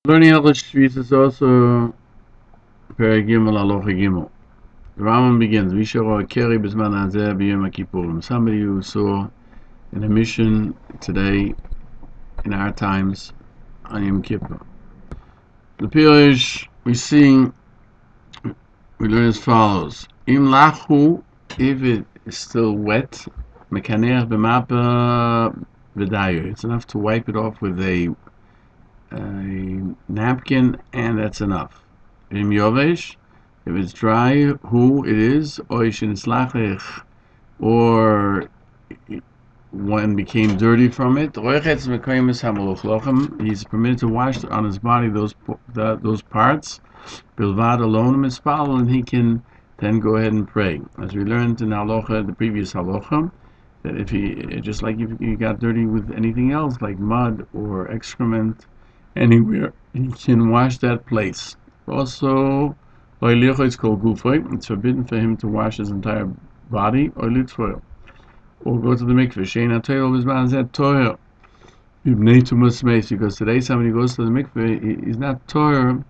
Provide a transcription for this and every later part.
Learning Hilchos Shvisas also Perek Gimel Halacha Gimel. The Rambam begins, V'sharo Keri B'zman Hazeh B'Yom HaKippurim. Somebody who saw an emission today in our times on Yom Kippur. The Peirush we learn as follows: Im lachu, if it is still wet, mekaneach b'mapa v'dayo. It's enough to wipe it off with a napkin, and that's enough. Im yovesh, if it's dry, who it is, or one became dirty from it, he's permitted to wash on his body those parts, bilvad alone, and he can then go ahead and pray. As we learned in Halacha, the previous Halacha, that if just like if you got dirty with anything else, like mud or excrement, anywhere, he can wash that place. Also, it's called gufay. It's forbidden for him to wash his entire body, or go to the mikveh. Because today somebody goes to the mikveh, he's not Torah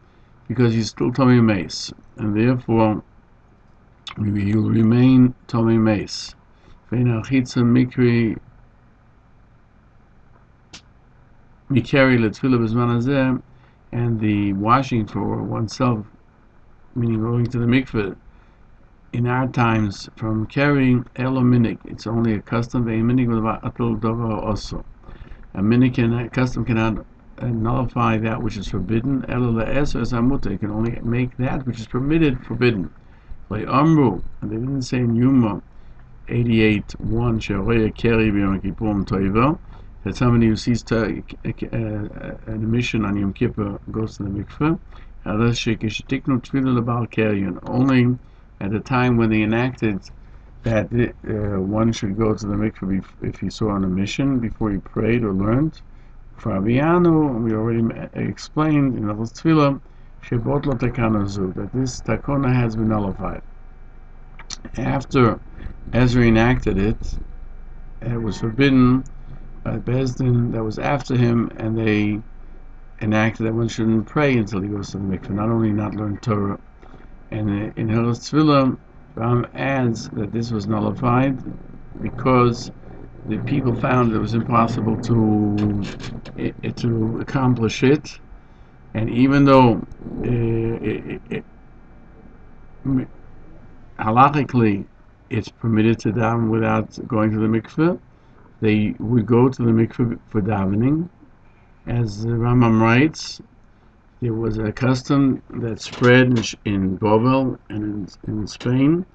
because he's still Tomei Mace, and therefore he will remain Tomei Mace. And the washing for oneself, meaning going to the mikveh, in our times from carrying elominik, it's only a custom. A Osor. A custom cannot nullify that which is forbidden. You can only make that which is permitted forbidden. Like Amru, and they didn't say in Yuma 88:1 that somebody who sees an emission on Yom Kippur goes to the mikveh. Only at the time when they enacted that one should go to the mikveh if he saw an emission before he prayed or learned. For Avianu, we already explained in the Tefillah that this takona has been nullified. After Ezra enacted it, it was forbidden by Bezdin that was after him, and they enacted that one shouldn't pray until he goes to the mikveh, not only not learn Torah. And in Hilchos Tefillah, Rambam adds that this was nullified because the people found it was impossible to accomplish it, and even though halachically it's permitted to daven without going to the mikveh, they would go to the mikveh for davening. As the Rambam writes, there was a custom that spread in Bovel and in Spain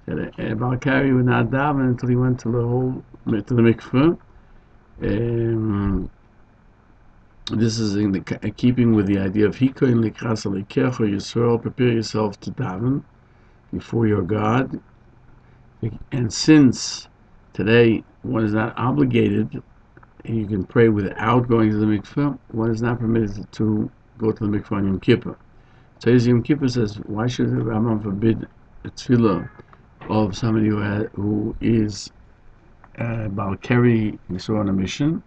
that a Balkari would not daven until he went to the mikveh. This is in keeping with the idea of Hikoin Likras Alikecha Yisrael, prepare yourself to daven before your God. And since today one is not obligated, and you can pray without going to the mikveh, one is not permitted to go to the mikveh on Yom Kippur. So Yom Kippur says, why should the Rambam forbid a tefillah of somebody who is Balkari, we saw on a mission?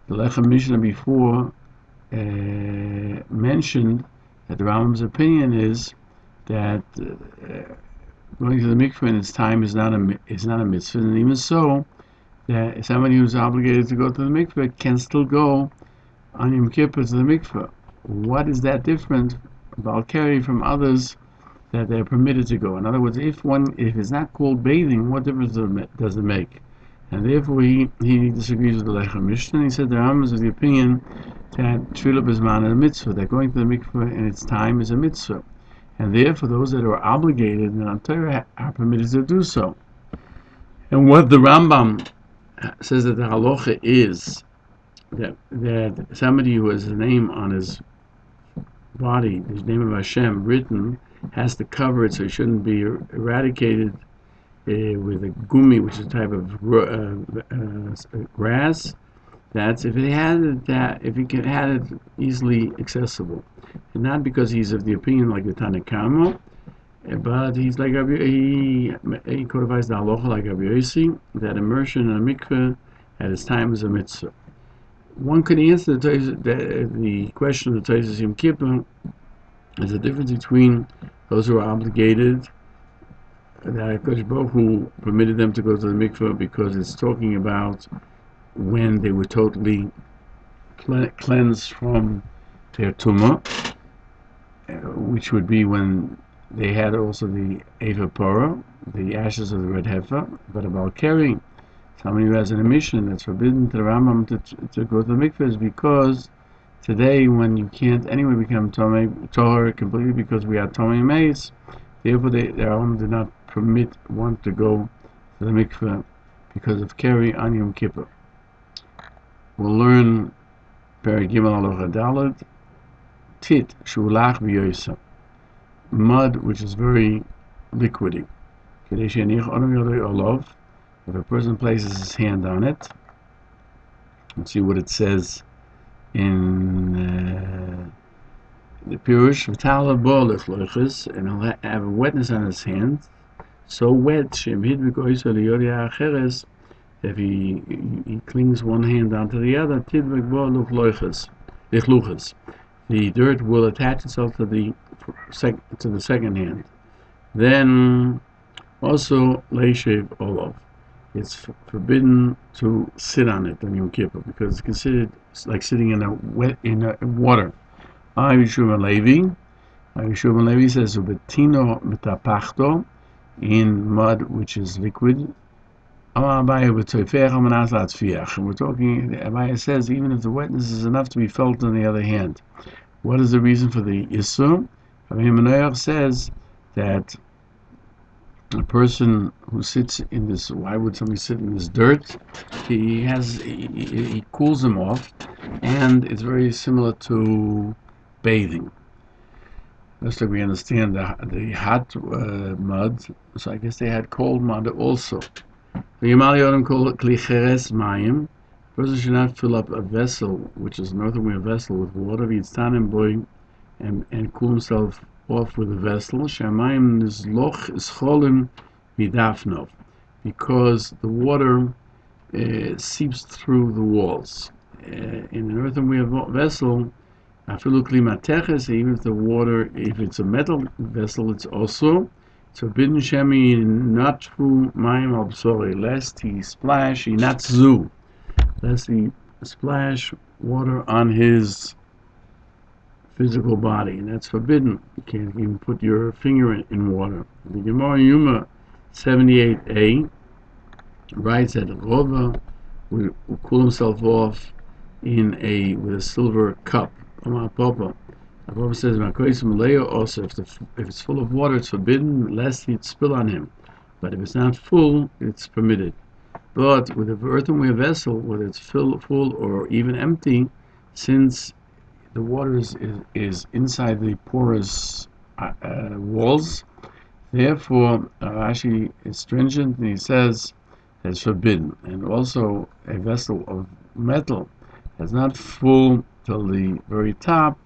The Lechem Mishnah before mentioned that the Rambam's opinion is that going to the mikveh in its time is not a mitzvah, and even so, that somebody who's obligated to go to the mikveh can still go on Yom Kippur to the mikveh. What is that different about carry from others that they're permitted to go? In other words, if it's not called bathing, what difference does it make? And therefore he disagrees with the Lechem Mishnah. He said the Rambam is of the opinion that Tefillah B'zman is a mitzvah, that going to the mikveh in its time is a mitzvah, and therefore those that are obligated and on Torah are permitted to do so. And what the Rambam says that the halacha is that somebody who has a name on his body, his name of Hashem written, has to cover it so it shouldn't be eradicated with a gumi, which is a type of grass. That's if he had it easily accessible, and not because he's of the opinion like the Tanakama, but he's like he codifies the halacha like Rabbi Yossi, that immersion in a mikveh at its time is a mitzvah. one could answer the question of the Hilchos Yom Kippur. There's a difference between those who are obligated, that HaKadosh Baruch Hu permitted them to go to the mikveh because it's talking about when they were totally cleansed from their tumah, which would be when they had also the Eva Porah, the ashes of the red heifer. But about carrying somebody who has an emission that's forbidden to the Rambam to go to the mikveh is because today, when you can't anyway become Tohar completely because we are Tomei Meis, therefore the Rambam did not permit one to go to the mikveh because of carry on Yom Kippur. We'll learn Perek Gimel Halacha Daled, Tit Shulach V'Yosa, mud which is very liquidy. If a person places his hand on it, let's see what it says in the Peirush, and he'll have a wetness on his hand, so wet if he clings one hand onto the other, the dirt will attach itself to the second hand. Then also leishev olav, it's forbidden to sit on it on Yom Kippur because it's considered like sitting in water. Yishub Levi says ubetino metapachto, in mud which is liquid. And we're talking, Abaya says, even if the wetness is enough to be felt on the other hand. What is the reason for the Isur? Rabbi says that a person who sits in this, why would somebody sit in this dirt? He cools him off, and it's very similar to bathing. Just like we understand the hot mud, so I guess they had cold mud also. The person should not fill up a vessel, which is an earthenware vessel, with water, and cool himself off with the vessel, because the water seeps through the walls. In an earthenware vessel, even if the water, if it's a metal vessel, it's also forbidden shemi natfu mayim al bsori, lest he splash, lest he splash water on his physical body, and that's forbidden. You can't even put your finger in water. The Gemara Yuma 78a writes that Rova will cool himself off with a silver cup. Papa says, also, if it's full of water, it's forbidden, lest it spill on him. But if it's not full, it's permitted. But with an earthenware vessel, whether it's full or even empty, since the water is inside the porous walls, therefore Rashi is stringent, and he says it's forbidden. And also, a vessel of metal that's not full till the very top,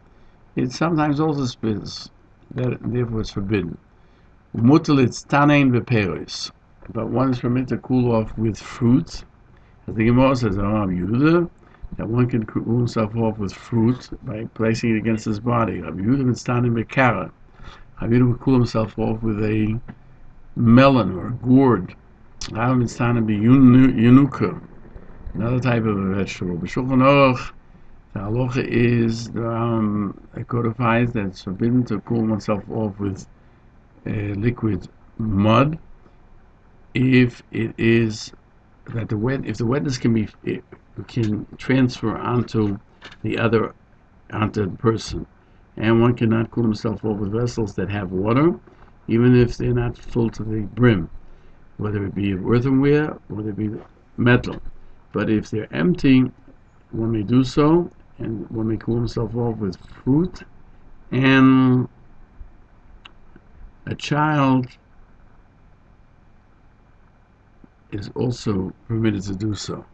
it sometimes also spills. Therefore, it's forbidden. Mutalit tanein beperos, but one is permitted to cool off with fruit. As the Gemara says, that one can cool himself off with fruit by placing it against his body. Rabbi Yehuda mitztanim bekara. Rabbi Yehuda would cool himself off with a melon or a gourd. Rabbi mitztanim beYunuka, another type of a vegetable. B'Shulchan Aruch, the Halacha is codifies that it's forbidden to cool oneself off with liquid mud if it is that if the wetness can transfer onto the person, and one cannot cool himself off with vessels that have water, even if they're not full to the brim, whether it be earthenware, whether it be metal. But if they're empty, one may do so, and one may cool himself off with fruit, and a child is also permitted to do so.